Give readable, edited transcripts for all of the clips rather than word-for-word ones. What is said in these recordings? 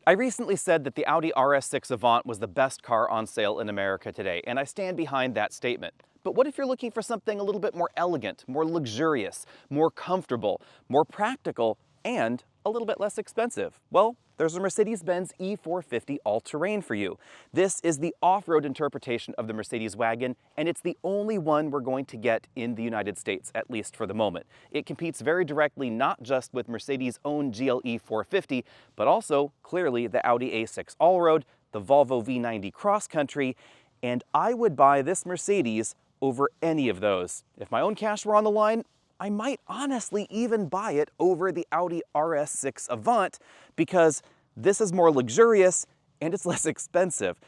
I recently said that the Audi RS6 Avant was the best car on sale in America today, and I stand behind that statement. But what if you're looking for something a little bit more elegant, more luxurious, more comfortable, more practical, and a little bit less expensive? Well, there's a Mercedes-Benz E450 all-terrain for you. This is the off-road interpretation of the Mercedes wagon, and it's the only one we're going to get in the United States, at least for the moment. It competes very directly not just with Mercedes' own GLE 450, but also, clearly, the Audi A6 Allroad, the Volvo V90 Cross Country, and I would buy this Mercedes over any of those. If my own cash were on the line, I might honestly even buy it over the Audi RS6 Avant because this is more luxurious and it's less expensive.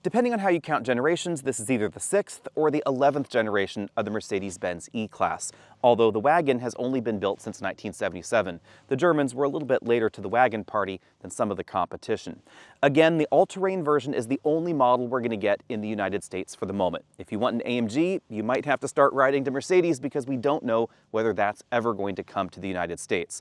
Depending on how you count generations, this is either the 6th or the 11th generation of the Mercedes-Benz E-Class, although the wagon has only been built since 1977. The Germans were a little bit later to the wagon party than some of the competition. Again, the all-terrain version is the only model we're going to get in the United States for the moment. If you want an AMG, you might have to start riding to Mercedes because we don't know whether that's ever going to come to the United States.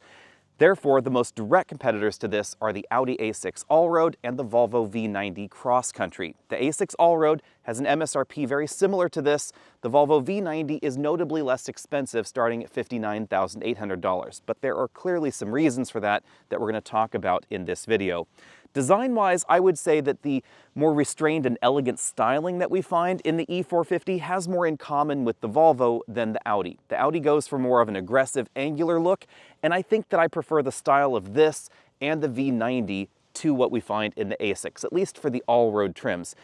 Therefore, the most direct competitors to this are the Audi A6 Allroad and the Volvo V90 Cross Country. The A6 Allroad has an MSRP very similar to this. The Volvo V90 is notably less expensive, starting at $59,800, but there are clearly some reasons for that we're going to talk about in this video. Design-wise, I would say that the more restrained and elegant styling that we find in the E450 has more in common with the Volvo than the Audi. The Audi goes for more of an aggressive, angular look, and I think that I prefer the style of this and the V90 to what we find in the A6, at least for the all-road trims.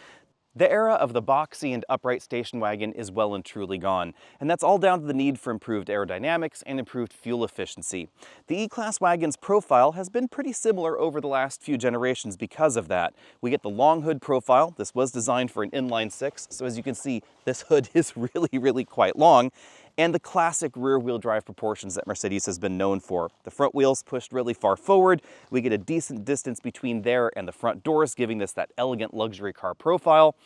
The era of the boxy and upright station wagon is well and truly gone, and that's all down to the need for improved aerodynamics and improved fuel efficiency. The E-Class wagon's profile has been pretty similar over the last few generations because of that. We get the long hood profile. This was designed for an inline-six, so as you can see, this hood is really quite long, and the classic rear-wheel drive proportions that Mercedes has been known for. The front wheels pushed really far forward. We get a decent distance between there and the front doors, giving this that elegant luxury car profile.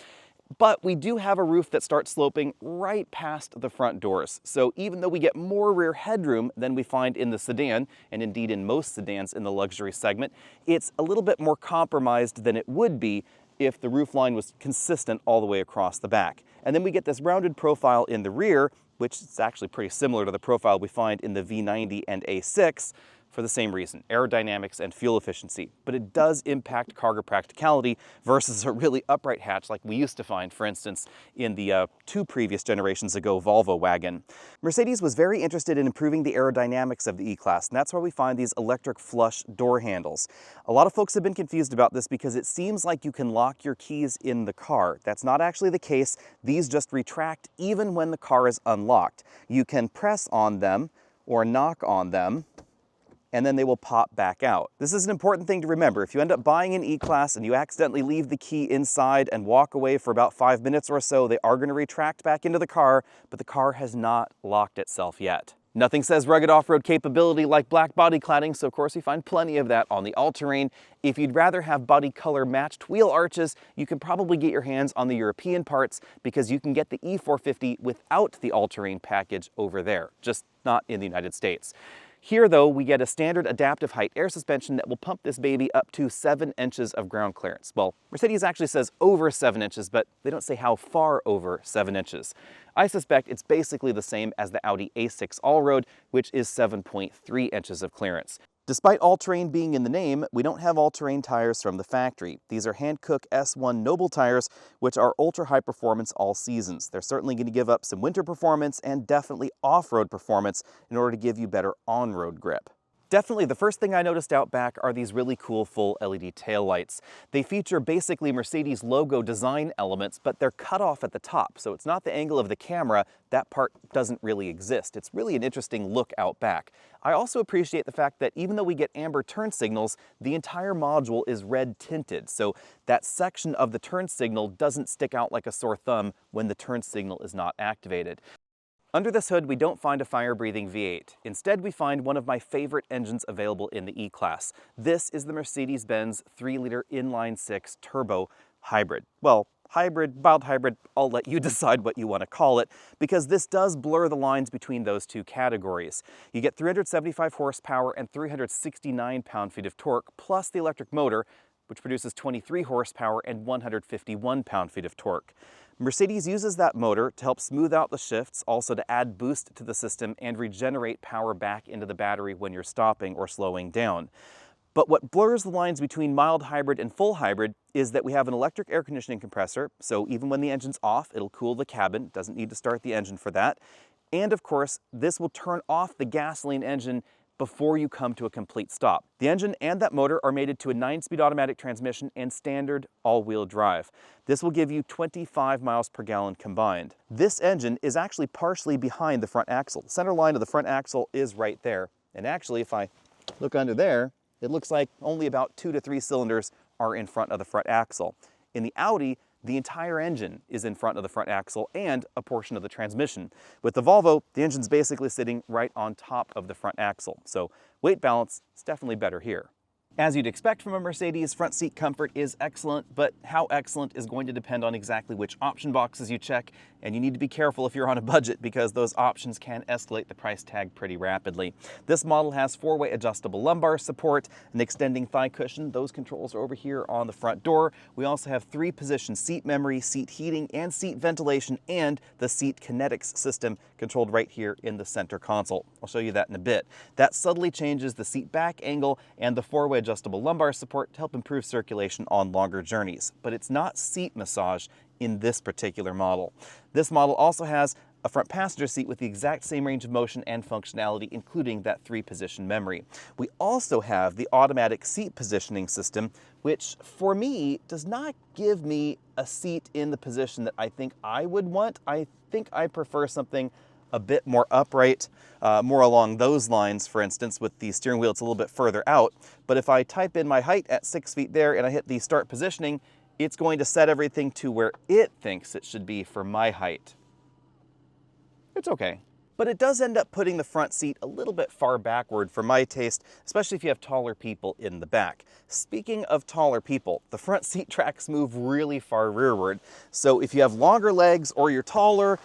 But we do have a roof that starts sloping right past the front doors. So even though we get more rear headroom than we find in the sedan, and indeed in most sedans in the luxury segment, it's a little bit more compromised than it would be if the roofline was consistent all the way across the back. And then we get this rounded profile in the rear, which is actually pretty similar to the profile we find in the V90 and A6 for the same reason, aerodynamics and fuel efficiency. But it does impact cargo practicality versus a really upright hatch like we used to find, for instance, in the two previous generations ago Volvo wagon. Mercedes was very interested in improving the aerodynamics of the E-Class, and that's why we find these electric flush door handles. A lot of folks have been confused about this because it seems like you can lock your keys in the car. That's not actually the case. These just retract even when the car is unlocked. You can press on them or knock on them, and then they will pop back out. This is an important thing to remember. If you end up buying an E-Class and you accidentally leave the key inside and walk away for about 5 minutes or so, they are going to retract back into the car, but the car has not locked itself yet. Nothing says rugged off-road capability like black body cladding, so of course we find plenty of that on the all-terrain. If you'd rather have body color matched wheel arches, you can probably get your hands on the European parts because you can get the E450 without the all-terrain package over there, just not in the United States. Here, though, we get a standard adaptive height air suspension that will pump this baby up to 7 inches of ground clearance. Well, Mercedes actually says over 7 inches, but they don't say how far over 7 inches. I suspect it's basically the same as the Audi A6 Allroad, which is 7.3 inches of clearance. Despite all-terrain being in the name, we don't have all-terrain tires from the factory. These are Hankook S1 Noble tires, which are ultra-high performance all seasons. They're certainly going to give up some winter performance and definitely off-road performance in order to give you better on-road grip. Definitely the first thing I noticed out back are these really cool full LED taillights. They feature basically Mercedes logo design elements, but they're cut off at the top, so it's not the angle of the camera. That part doesn't really exist. It's really an interesting look out back. I also appreciate the fact that even though we get amber turn signals, the entire module is red tinted, so that section of the turn signal doesn't stick out like a sore thumb when the turn signal is not activated. Under this hood, we don't find a fire-breathing V8. Instead, we find one of my favorite engines available in the E-Class. This is the Mercedes-Benz 3-liter inline-six turbo hybrid. Well, hybrid, mild hybrid, I'll let you decide what you want to call it, because this does blur the lines between those two categories. You get 375 horsepower and 369 pound-feet of torque, plus the electric motor, which produces 23 horsepower and 151 pound-feet of torque. Mercedes uses that motor to help smooth out the shifts, also to add boost to the system and regenerate power back into the battery when you're stopping or slowing down. But what blurs the lines between mild hybrid and full hybrid is that we have an electric air conditioning compressor, so even when the engine's off, it'll cool the cabin, doesn't need to start the engine for that. And of course, this will turn off the gasoline engine before you come to a complete stop. The engine and that motor are mated to a 9-speed automatic transmission and standard all-wheel drive. This will give you 25 miles per gallon combined. This engine is actually partially behind the front axle. The center line of the front axle is right there. And actually, if I look under there, it looks like only about 2 to 3 cylinders are in front of the front axle. In the Audi, the entire engine is in front of the front axle and a portion of the transmission. With the Volvo, the engine's basically sitting right on top of the front axle. So weight balance is definitely better here. As you'd expect from a Mercedes, front seat comfort is excellent, but how excellent is going to depend on exactly which option boxes you check, and you need to be careful if you're on a budget because those options can escalate the price tag pretty rapidly. This model has 4-way adjustable lumbar support, an extending thigh cushion. Those controls are over here on the front door. We also have 3-position seat memory, seat heating, and seat ventilation, and the seat kinetics system controlled right here in the center console. I'll show you that in a bit. That subtly changes the seat back angle and the 4-way adjustable lumbar support to help improve circulation on longer journeys. But it's not seat massage in this particular model. This model also has a front passenger seat with the exact same range of motion and functionality, including that 3-position memory. We also have the automatic seat positioning system, which for me does not give me a seat in the position that I think I would want. I think I prefer something a bit more upright, more along those lines. For instance, with the steering wheel, it's a little bit further out. But if I type in my height at 6 feet there and I hit the start positioning, it's going to set everything to where it thinks it should be for my height. It's okay. But it does end up putting the front seat a little bit far backward for my taste, especially if you have taller people in the back. Speaking of taller people, the front seat tracks move really far rearward. So if you have longer legs or you're taller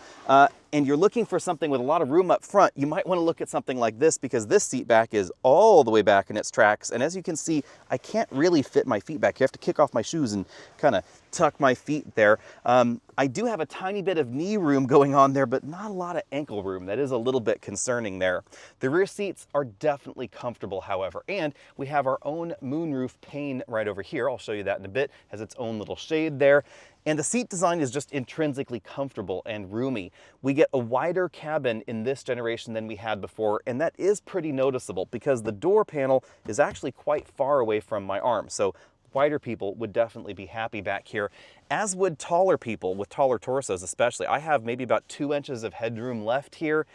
and you're looking for something with a lot of room up front, you might want to look at something like this because this seat back is all the way back in its tracks. And as you can see, I can't really fit my feet back. You have to kick off my shoes and kind of tuck my feet there. I do have a tiny bit of knee room going on there, but not a lot of ankle room. That is a little bit concerning there. The rear seats are definitely comfortable, however, and we have our own moonroof pane right over here. I'll show you that in a bit. It has its own little shade there. And the seat design is just intrinsically comfortable and roomy. We get a wider cabin in this generation than we had before, and that is pretty noticeable because the door panel is actually quite far away from my arm. So wider people would definitely be happy back here, as would taller people with taller torsos especially. I have maybe about 2 inches of headroom left here.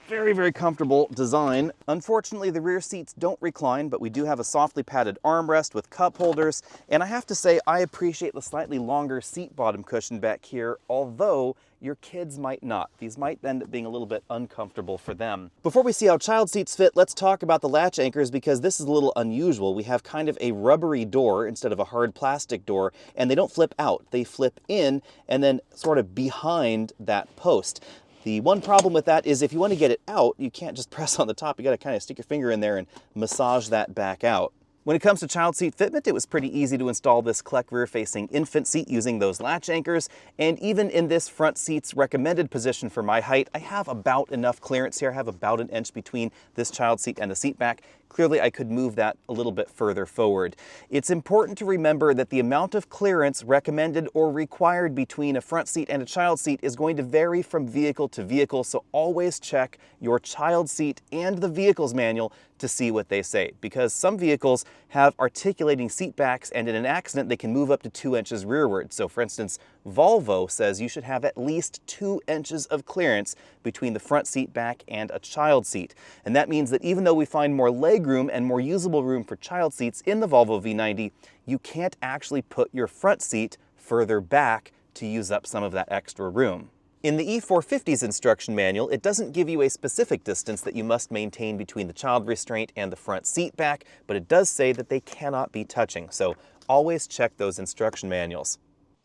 Very, very comfortable design. Unfortunately, the rear seats don't recline, but we do have a softly padded armrest with cup holders. And I have to say, I appreciate the slightly longer seat bottom cushion back here, although your kids might not. These might end up being a little bit uncomfortable for them. Before we see how child seats fit, let's talk about the latch anchors because this is a little unusual. We have kind of a rubbery door instead of a hard plastic door, and they don't flip out. They flip in and then sort of behind that post. The one problem with that is if you want to get it out, you can't just press on the top. You got to kind of stick your finger in there and massage that back out. When it comes to child seat fitment, it was pretty easy to install this Kleck rear-facing infant seat using those latch anchors. And even in this front seat's recommended position for my height, I have about enough clearance here. I have about 1 inch between this child seat and the seat back. Clearly, I could move that a little bit further forward. It's important to remember that the amount of clearance recommended or required between a front seat and a child seat is going to vary from vehicle to vehicle, so always check your child seat and the vehicle's manual to see what they say, because some vehicles have articulating seat backs, and in an accident they can move up to 2 inches rearward. So for instance, Volvo says you should have at least 2 inches of clearance between the front seat back and a child seat. And that means that even though we find more legroom and more usable room for child seats in the Volvo V90, you can't actually put your front seat further back to use up some of that extra room. In the E450's instruction manual, it doesn't give you a specific distance that you must maintain between the child restraint and the front seat back, but it does say that they cannot be touching, so always check those instruction manuals.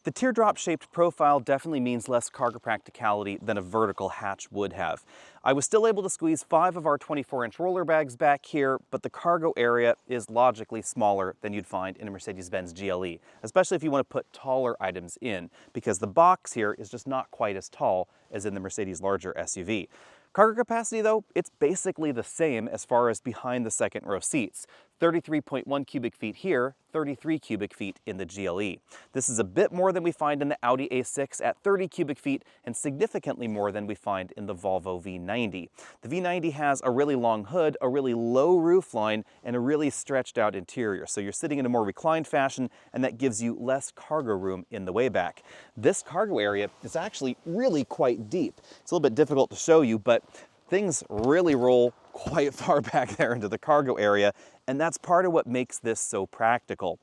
The teardrop-shaped profile definitely means less cargo practicality than a vertical hatch would have. I was still able to squeeze 5 of our 24-inch roller bags back here, but the cargo area is logically smaller than you'd find in a Mercedes-Benz GLE, especially if you want to put taller items in, because the box here is just not quite as tall as in the Mercedes larger SUV. Cargo capacity, though, it's basically the same as far as behind the second row seats. 33.1 cubic feet here, 33 cubic feet in the GLE. This is a bit more than we find in the Audi A6 at 30 cubic feet and significantly more than we find in the Volvo V90. The V90 has a really long hood, a really low roofline, and a really stretched out interior. So you're sitting in a more reclined fashion, and that gives you less cargo room in the way back. This cargo area is actually really quite deep. It's a little bit difficult to show you, but things really roll quite far back there into the cargo area, and that's part of what makes this so practical.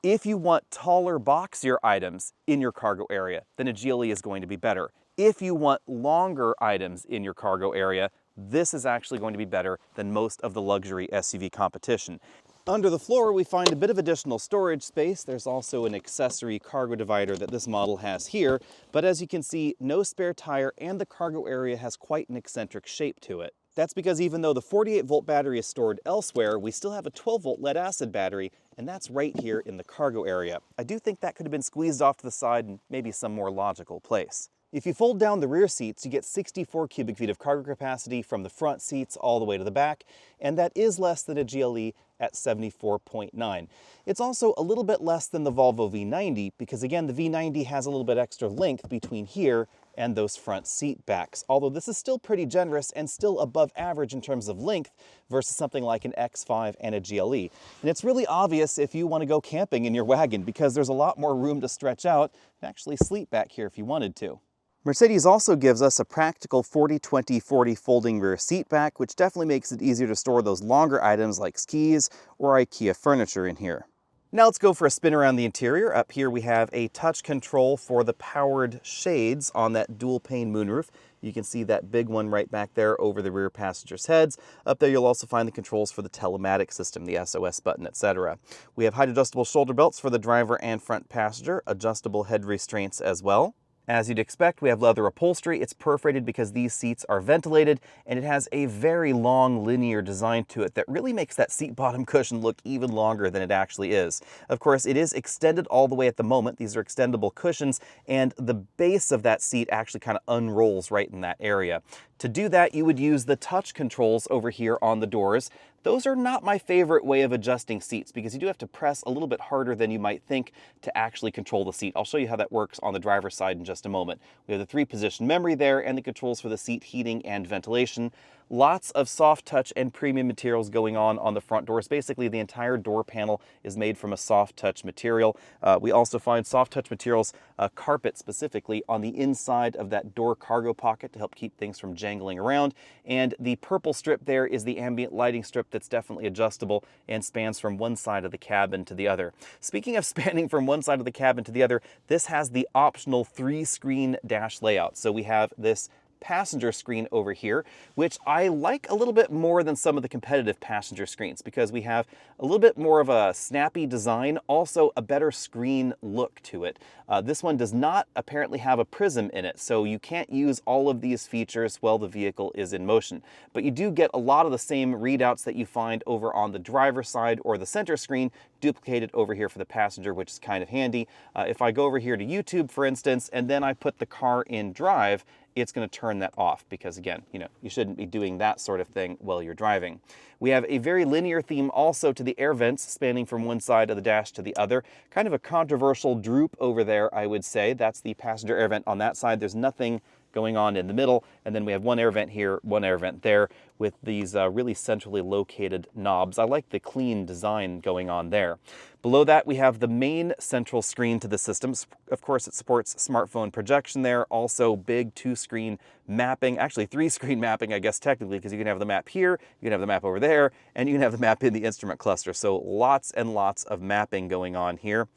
If you want taller, boxier items in your cargo area, then a GLE is going to be better. If you want longer items in your cargo area, this is actually going to be better than most of the luxury SUV competition. Under the floor, we find a bit of additional storage space. There's also an accessory cargo divider that this model has here, but as you can see, no spare tire, and the cargo area has quite an eccentric shape to it. That's because even though the 48-volt battery is stored elsewhere, we still have a 12-volt lead-acid battery, and that's right here in the cargo area. I do think that could have been squeezed off to the side in maybe some more logical place. If you fold down the rear seats, you get 64 cubic feet of cargo capacity from the front seats all the way to the back, and that is less than a GLE at 74.9. It's also a little bit less than the Volvo V90 because, again, the V90 has a little bit extra length between here and those front seat backs, although this is still pretty generous and still above average in terms of length versus something like an X5 and a GLE. And it's really obvious if you want to go camping in your wagon because there's a lot more room to stretch out and actually sleep back here if you wanted to. Mercedes also gives us a practical 40-20-40 folding rear seat back, which definitely makes it easier to store those longer items like skis or IKEA furniture in here. Now let's go for a spin around the interior. Up here we have a touch control for the powered shades on that dual pane moonroof. You can see that big one right back there over the rear passengers' heads. Up there you'll also find the controls for the telematics system, the SOS button, etc. We have height adjustable shoulder belts for the driver and front passenger, adjustable head restraints as well. As you'd expect, we have leather upholstery. It's perforated because these seats are ventilated, and it has a very long linear design to it that really makes that seat bottom cushion look even longer than it actually is. Of course, it is extended all the way at the moment. These are extendable cushions, and the base of that seat actually kind of unrolls right in that area. To do that, you would use the touch controls over here on the doors. Those are not my favorite way of adjusting seats because you do have to press a little bit harder than you might think to actually control the seat. I'll show you how that works on the driver's side in just a moment. We have the 3-position memory there and the controls for the seat heating and ventilation. Lots of soft touch and premium materials going on the front doors. Basically, the entire door panel is made from a soft touch material. We also find soft touch materials, carpet specifically, on the inside of that door cargo pocket to help keep things from jangling around. And the purple strip there is the ambient lighting strip that's definitely adjustable and spans from one side of the cabin to the other. Speaking of spanning from one side of the cabin to the other, this has the optional 3-screen dash layout. So we have this passenger screen over here, which I like a little bit more than some of the competitive passenger screens because we have a little bit more of a snappy design, also a better screen look to it. This one does not apparently have a prism in it, so you can't use all of these features while the vehicle is in motion. But you do get a lot of the same readouts that you find over on the driver's side or the center screen duplicated over here for the passenger, which is kind of handy. If I go over here to YouTube, for instance, and then I put the car in drive, it's going to turn that off because, again, you shouldn't be doing that sort of thing while you're driving. We have a very linear theme also to the air vents spanning from one side of the dash to the other. Kind of a controversial droop over there, I would say. That's the passenger air vent on that side. There's nothing going on in the middle, and then we have one air vent here, one air vent there with these really centrally located knobs. I like the clean design going on there. Below that, we have the main central screen to the system. Of course, it supports smartphone projection there, also big 2-screen mapping, actually 3-screen mapping, I guess technically, because you can have the map here, you can have the map over there, and you can have the map in the instrument cluster. So lots and lots of mapping going on here.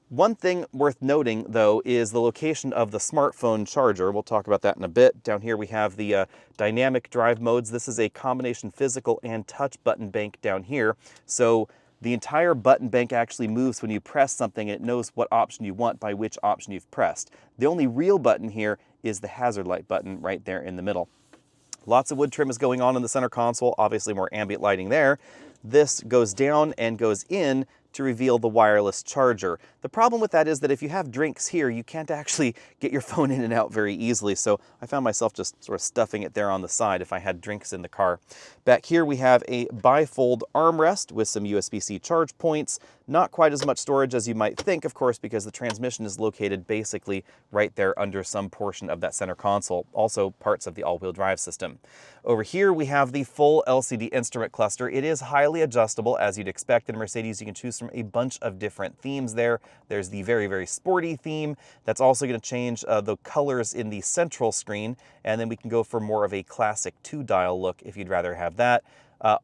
One thing worth noting, though, is the location of the smartphone charger. We'll talk about that in a bit. Down here we have the dynamic drive modes. This is a combination physical and touch button bank down here. So The entire button bank actually moves when you press something, and it knows what option you want by which option you've pressed. The only real button here is the hazard light button right there in the middle. Lots of wood trim is going on in the center console, obviously more ambient lighting there. This goes down and goes in to reveal the wireless charger. The problem with that is that if you have drinks here, you can't actually get your phone in and out very easily, so I found myself just sort of stuffing it there on the side if I had drinks in the car. Back here we have a bifold armrest with some USB-C charge points. Not quite as much storage as you might think, of course, because the transmission is located basically right there under some portion of that center console, also parts of the all-wheel drive system. Over here we have the full LCD instrument cluster. It is highly adjustable, as you'd expect in a Mercedes. You can choose from a bunch of different themes there. There's the very, very sporty theme. That's also going to change the colors in the central screen, and then we can go for more of a classic 2-dial look if you'd rather have that.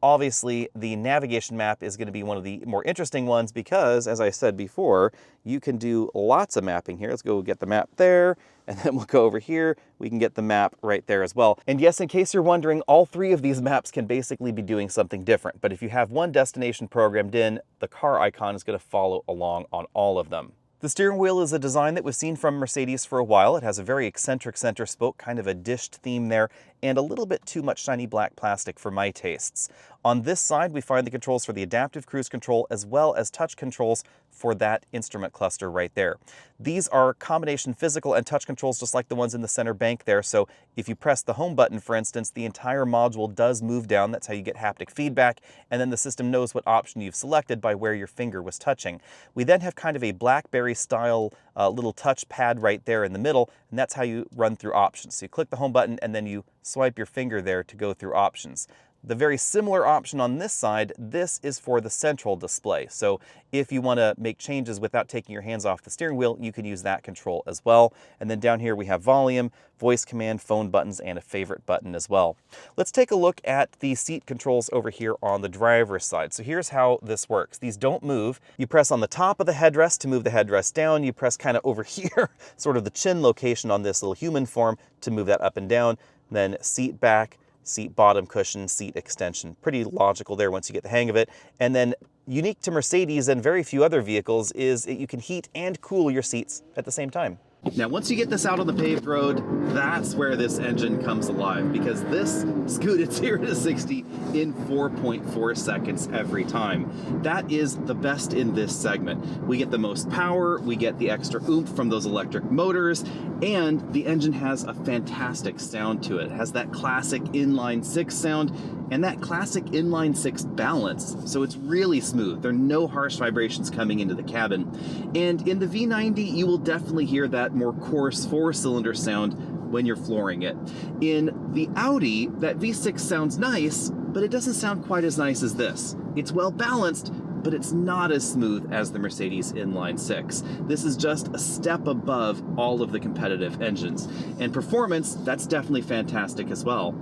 Obviously, the navigation map is going to be one of the more interesting ones because, as I said before, you can do lots of mapping here. Let's go get the map there, and then we'll go over here. We can get the map right there as well. And yes, in case you're wondering, all three of these maps can basically be doing something different. But if you have one destination programmed in, the car icon is going to follow along on all of them. The steering wheel is a design that we've seen from Mercedes for a while. It has a very eccentric center spoke, kind of a dished theme there, and a little bit too much shiny black plastic for my tastes. On this side, we find the controls for the adaptive cruise control as well as touch controls for that instrument cluster right there. These are combination physical and touch controls just like the ones in the center bank there, so if you press the home button, for instance, the entire module does move down. That's how you get haptic feedback, and then the system knows what option you've selected by where your finger was touching. We then have kind of a BlackBerry style little touch pad right there in the middle, and that's how you run through options. So you click the home button and then you swipe your finger there to go through options. The very similar option on this side, this is for the central display. So if you want to make changes without taking your hands off the steering wheel, you can use that control as well. And then down here we have volume, voice command, phone buttons, and a favorite button as well. Let's take a look at the seat controls over here on the driver's side. So here's how this works. These don't move. You press on the top of the headrest to move the headrest down. You press kind of over here, sort of the chin location on this little human form to move that up and down. Then seat back, seat bottom cushion, seat extension. Pretty logical there once you get the hang of it. And then unique to Mercedes and very few other vehicles is that you can heat and cool your seats at the same time. Now, once you get this out on the paved road, that's where this engine comes alive, because this scooted 0 to 60 in 4.4 seconds every time. That is the best in this segment. We get the most power, we get the extra oomph from those electric motors, and the engine has a fantastic sound to it. It has that classic inline six sound and that classic inline six balance, so it's really smooth. There are no harsh vibrations coming into the cabin. And in the V90, you will definitely hear that more coarse 4-cylinder sound when you're flooring it. In the Audi, that V6 sounds nice, but it doesn't sound quite as nice as this. It's well balanced, but it's not as smooth as the Mercedes inline six. This is just a step above all of the competitive engines. And performance, that's definitely fantastic as well.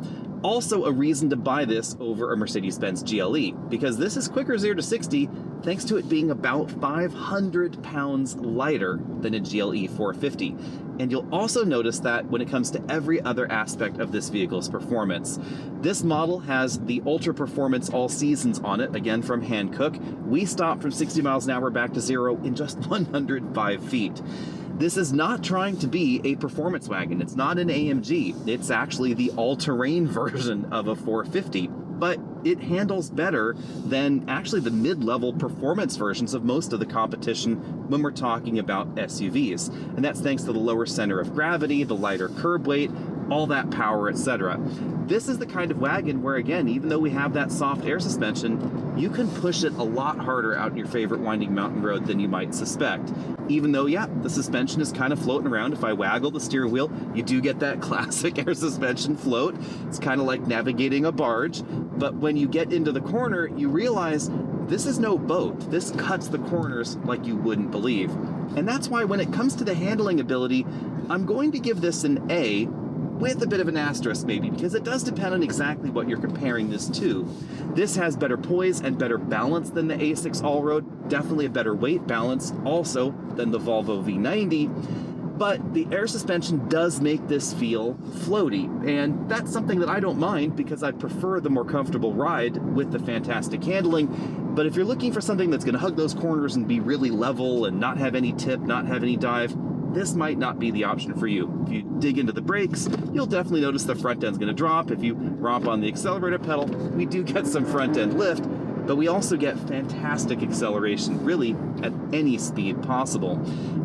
Also a reason to buy this over a Mercedes-Benz GLE, because this is quicker 0 to 60 thanks to it being about 500 pounds lighter than a GLE 450. And you'll also notice that when it comes to every other aspect of this vehicle's performance. This model has the Ultra Performance All Seasons on it, again from Hankook. We stopped from 60 miles an hour back to 0 in just 105 feet. This is not trying to be a performance wagon. It's not an AMG. It's actually the all-terrain version of a 450, but it handles better than actually the mid-level performance versions of most of the competition when we're talking about SUVs. And that's thanks to the lower center of gravity, the lighter curb weight, all that power, etc. This is the kind of wagon where, again, even though we have that soft air suspension, you can push it a lot harder out in your favorite winding mountain road than you might suspect. Even though, yeah, the suspension is kind of floating around. If I waggle the steering wheel, you do get that classic air suspension float. It's kind of like navigating a barge. But when you get into the corner, you realize this is no boat. This cuts the corners like you wouldn't believe. And that's why when it comes to the handling ability, I'm going to give this an A, with a bit of an asterisk maybe, because it does depend on exactly what you're comparing this to. This has better poise and better balance than the A6 Allroad, definitely a better weight balance also than the Volvo V90. But the air suspension does make this feel floaty, and that's something that I don't mind because I prefer the more comfortable ride with the fantastic handling. But if you're looking for something that's going to hug those corners and be really level and not have any tip, not have any dive, this might not be the option for you. If you dig into the brakes, you'll definitely notice the front end's going to drop. If you romp on the accelerator pedal, we do get some front end lift, but we also get fantastic acceleration, really at any speed possible.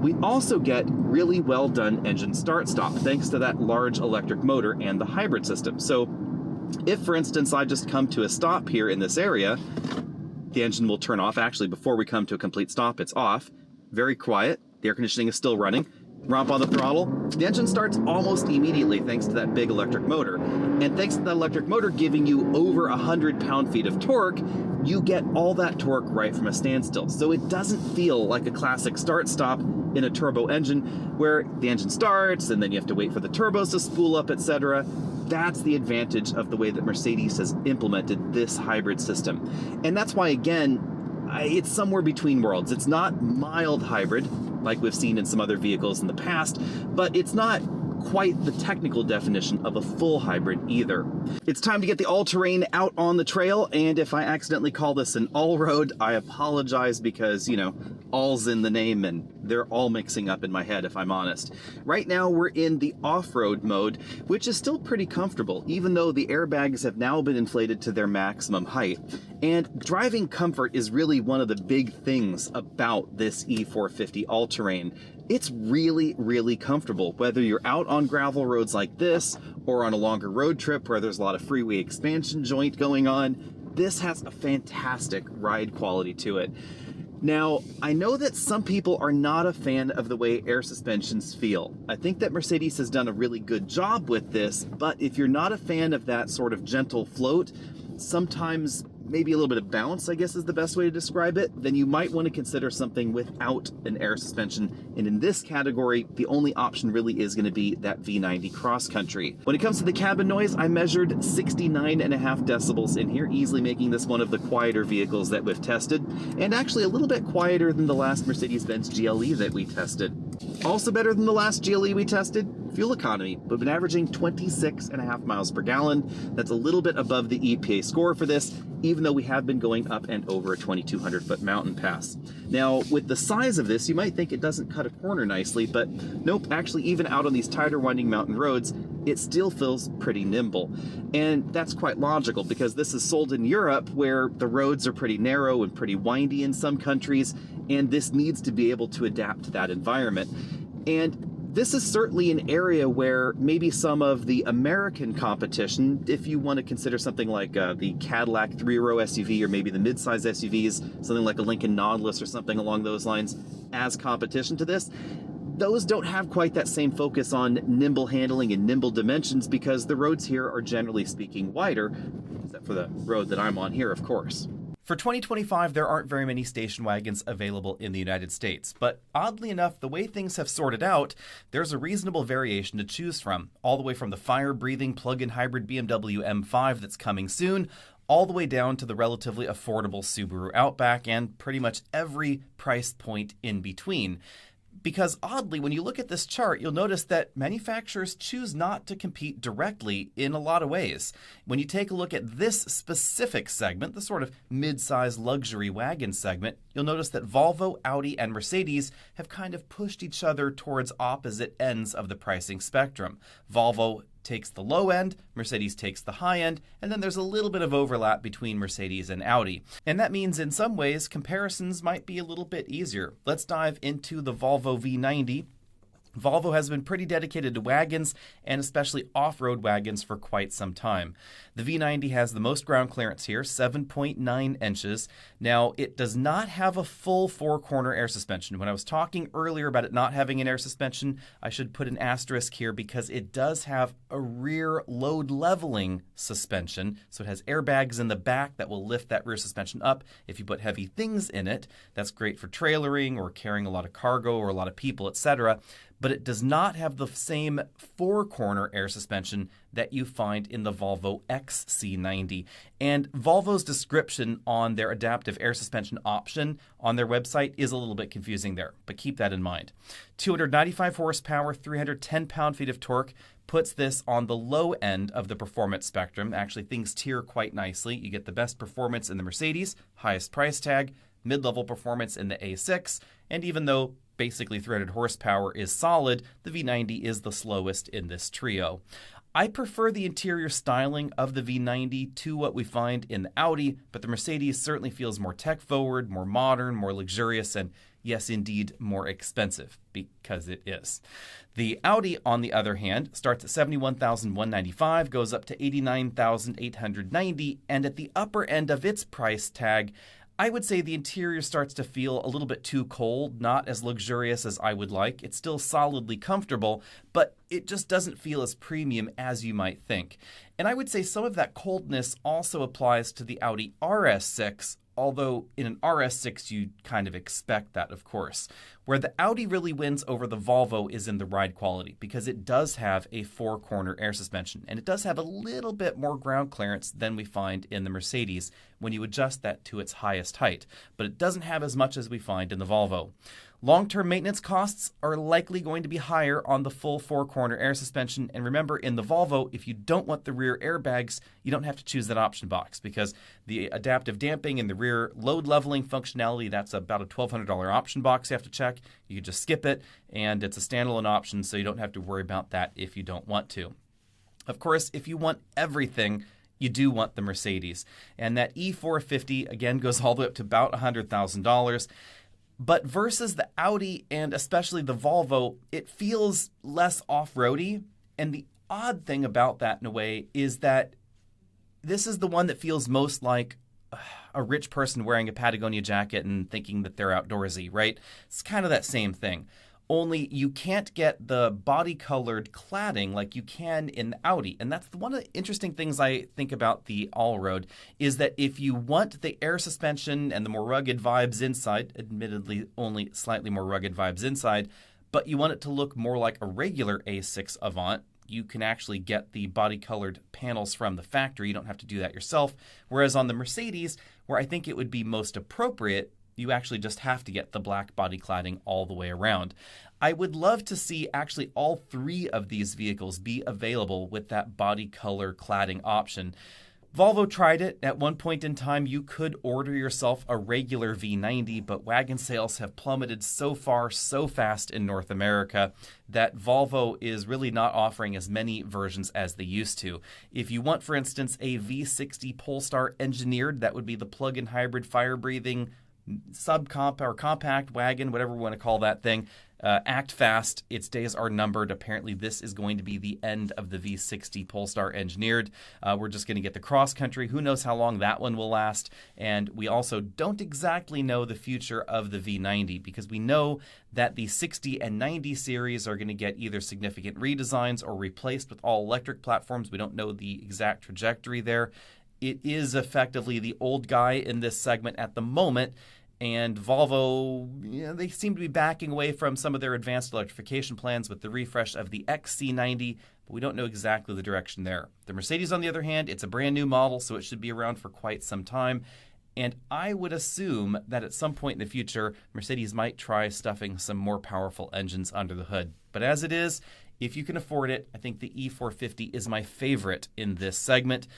We also get really well done engine start-stop, thanks to that large electric motor and the hybrid system. So if, for instance, I just come to a stop here in this area, the engine will turn off. Actually, before we come to a complete stop, it's off. Very quiet. The air conditioning is still running. Romp on the throttle, the engine starts almost immediately thanks to that big electric motor. And thanks to that electric motor giving you over 100 pound-feet of torque, you get all that torque right from a standstill. So it doesn't feel like a classic start-stop in a turbo engine where the engine starts and then you have to wait for the turbos to spool up, etc. That's the advantage of the way that Mercedes has implemented this hybrid system. And that's why, again, it's somewhere between worlds. It's not mild hybrid, like we've seen in some other vehicles in the past, but it's not quite the technical definition of a full hybrid either. It's time to get the all-terrain out on the trail, and if I accidentally call this an all-road, I apologize because, you know, all's in the name and they're all mixing up in my head if I'm honest. Right now we're in the off-road mode, which is still pretty comfortable, even though the airbags have now been inflated to their maximum height. And driving comfort is really one of the big things about this E450 all-terrain. It's really, really comfortable, whether you're out on gravel roads like this or on a longer road trip where there's a lot of freeway expansion joint going on. This has a fantastic ride quality to it. Now, I know that some people are not a fan of the way air suspensions feel. I think that Mercedes has done a really good job with this, but if you're not a fan of that sort of gentle float, sometimes maybe a little bit of bounce, I guess is the best way to describe it, then you might want to consider something without an air suspension. And in this category, the only option really is going to be that V90 Cross Country. When it comes to the cabin noise, I measured 69.5 decibels in here, easily making this one of the quieter vehicles that we've tested, and actually a little bit quieter than the last Mercedes-Benz GLE that we tested. Also better than the last GLE we tested, fuel economy. We've been averaging 26.5 miles per gallon. That's a little bit above the EPA score for this, even though we have been going up and over a 2,200-foot mountain pass. Now, with the size of this, you might think it doesn't cut a corner nicely, but nope, actually even out on these tighter winding mountain roads, it still feels pretty nimble. And that's quite logical because this is sold in Europe where the roads are pretty narrow and pretty windy in some countries, and this needs to be able to adapt to that environment. And this is certainly an area where maybe some of the American competition, if you want to consider something like the Cadillac 3-row SUV or maybe the midsize SUVs, something like a Lincoln Nautilus or something along those lines, as competition to this, those don't have quite that same focus on nimble handling and nimble dimensions because the roads here are generally speaking wider, except for the road that I'm on here, of course. For 2025, there aren't very many station wagons available in the United States, but oddly enough, the way things have sorted out, there's a reasonable variation to choose from, all the way from the fire-breathing plug-in hybrid BMW M5 that's coming soon, all the way down to the relatively affordable Subaru Outback and pretty much every price point in between. Because oddly, when you look at this chart, you'll notice that manufacturers choose not to compete directly in a lot of ways. When you take a look at this specific segment, the sort of mid-size luxury wagon segment, you'll notice that Volvo, Audi, and Mercedes have kind of pushed each other towards opposite ends of the pricing spectrum. Volvo takes the low end, Mercedes takes the high end, and then there's a little bit of overlap between Mercedes and Audi. And that means in some ways comparisons might be a little bit easier. Let's dive into the Volvo V90. Volvo has been pretty dedicated to wagons and especially off-road wagons for quite some time. The V90 has the most ground clearance here, 7.9 inches. Now, it does not have a full four-corner air suspension. When I was talking earlier about it not having an air suspension, I should put an asterisk here because it does have a rear load leveling suspension. So it has airbags in the back that will lift that rear suspension up if you put heavy things in it. That's great for trailering or carrying a lot of cargo or a lot of people, etc. but it does not have the same four-corner air suspension that you find in the Volvo XC90. And Volvo's description on their adaptive air suspension option on their website is a little bit confusing there, but keep that in mind. 295 horsepower, 310 pound-feet of torque puts this on the low end of the performance spectrum. Actually, things tier quite nicely. You get the best performance in the Mercedes, highest price tag, mid-level performance in the A6, and even though basically 300 horsepower is solid, the V90 is the slowest in this trio. I prefer the interior styling of the V90 to what we find in the Audi, but the Mercedes certainly feels more tech-forward, more modern, more luxurious, and yes, indeed, more expensive, because it is. The Audi, on the other hand, starts at $71,195, goes up to $89,890, and at the upper end of its price tag, I would say the interior starts to feel a little bit too cold, not as luxurious as I would like. It's still solidly comfortable, but it just doesn't feel as premium as you might think. And I would say some of that coldness also applies to the Audi RS6, although in an RS6 you kind of expect that, of course. Where the Audi really wins over the Volvo is in the ride quality, because it does have a four-corner air suspension, and it does have a little bit more ground clearance than we find in the Mercedes when you adjust that to its highest height, but it doesn't have as much as we find in the Volvo. Long-term maintenance costs are likely going to be higher on the full four-corner air suspension, and remember, in the Volvo, if you don't want the rear airbags, you don't have to choose that option box, because the adaptive damping and the rear load leveling functionality, that's about a $1,200 option box you have to check. You can just skip it, and it's a standalone option, so you don't have to worry about that if you don't want to. Of course, if you want everything, you do want the Mercedes, and that E450, again, goes all the way up to about $100,000. But versus the Audi and especially the Volvo, it feels less off-roady. And the odd thing about that, in a way, is that this is the one that feels most like a rich person wearing a Patagonia jacket and thinking that they're outdoorsy, right? It's kind of that same thing. Only you can't get the body-colored cladding like you can in the Audi. And that's one of the interesting things I think about the Allroad, is that if you want the air suspension and the more rugged vibes inside, admittedly only slightly more rugged vibes inside, but you want it to look more like a regular A6 Avant, you can actually get the body-colored panels from the factory. You don't have to do that yourself. Whereas on the Mercedes, where I think it would be most appropriate, you actually just have to get the black body cladding all the way around. I would love to see actually all three of these vehicles be available with that body color cladding option. Volvo tried it. At one point in time, you could order yourself a regular V90, but wagon sales have plummeted so far, so fast in North America that Volvo is really not offering as many versions as they used to. If you want, for instance, a V60 Polestar engineered, that would be the plug-in hybrid fire-breathing subcomp or compact wagon, whatever we want to call that thing. Act fast. Its days are numbered. Apparently, this is going to be the end of the V60 Polestar engineered. We're just going to get the cross country. Who knows how long that one will last? And we also don't exactly know the future of the V90, because we know that the 60 and 90 series are going to get either significant redesigns or replaced with all-electric platforms. We don't know the exact trajectory there. It is effectively the old guy in this segment at the moment, and Volvo, they seem to be backing away from some of their advanced electrification plans with the refresh of the XC90, but we don't know exactly the direction there. The Mercedes, on the other hand, it's a brand new model, so it should be around for quite some time, and I would assume that at some point in the future, Mercedes might try stuffing some more powerful engines under the hood. But as it is, if you can afford it, I think the E450 is my favorite in this segment.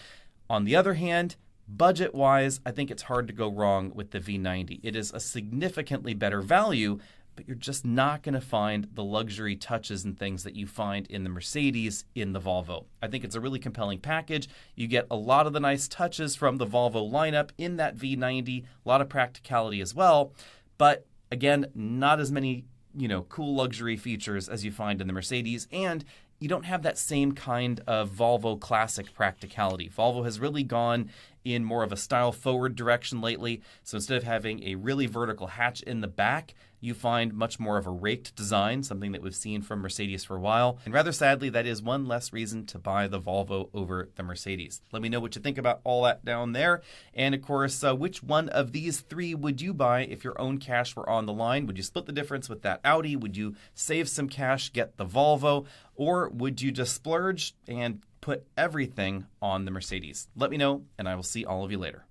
On the other hand, budget-wise, I think it's hard to go wrong with the V90. It is a significantly better value, but you're just not going to find the luxury touches and things that you find in the Mercedes in the Volvo. I think it's a really compelling package. You get a lot of the nice touches from the Volvo lineup in that V90, a lot of practicality as well, but again, not as many, cool luxury features as you find in the Mercedes, and you don't have that same kind of Volvo classic practicality. Volvo has really gone in more of a style-forward direction lately. So instead of having a really vertical hatch in the back, you find much more of a raked design, something that we've seen from Mercedes for a while. And rather sadly, that is one less reason to buy the Volvo over the Mercedes. Let me know what you think about all that down there. And of course, which one of these three would you buy if your own cash were on the line? Would you split the difference with that Audi? Would you save some cash, get the Volvo? Or would you just splurge and put everything on the Mercedes? Let me know, and I will see all of you later.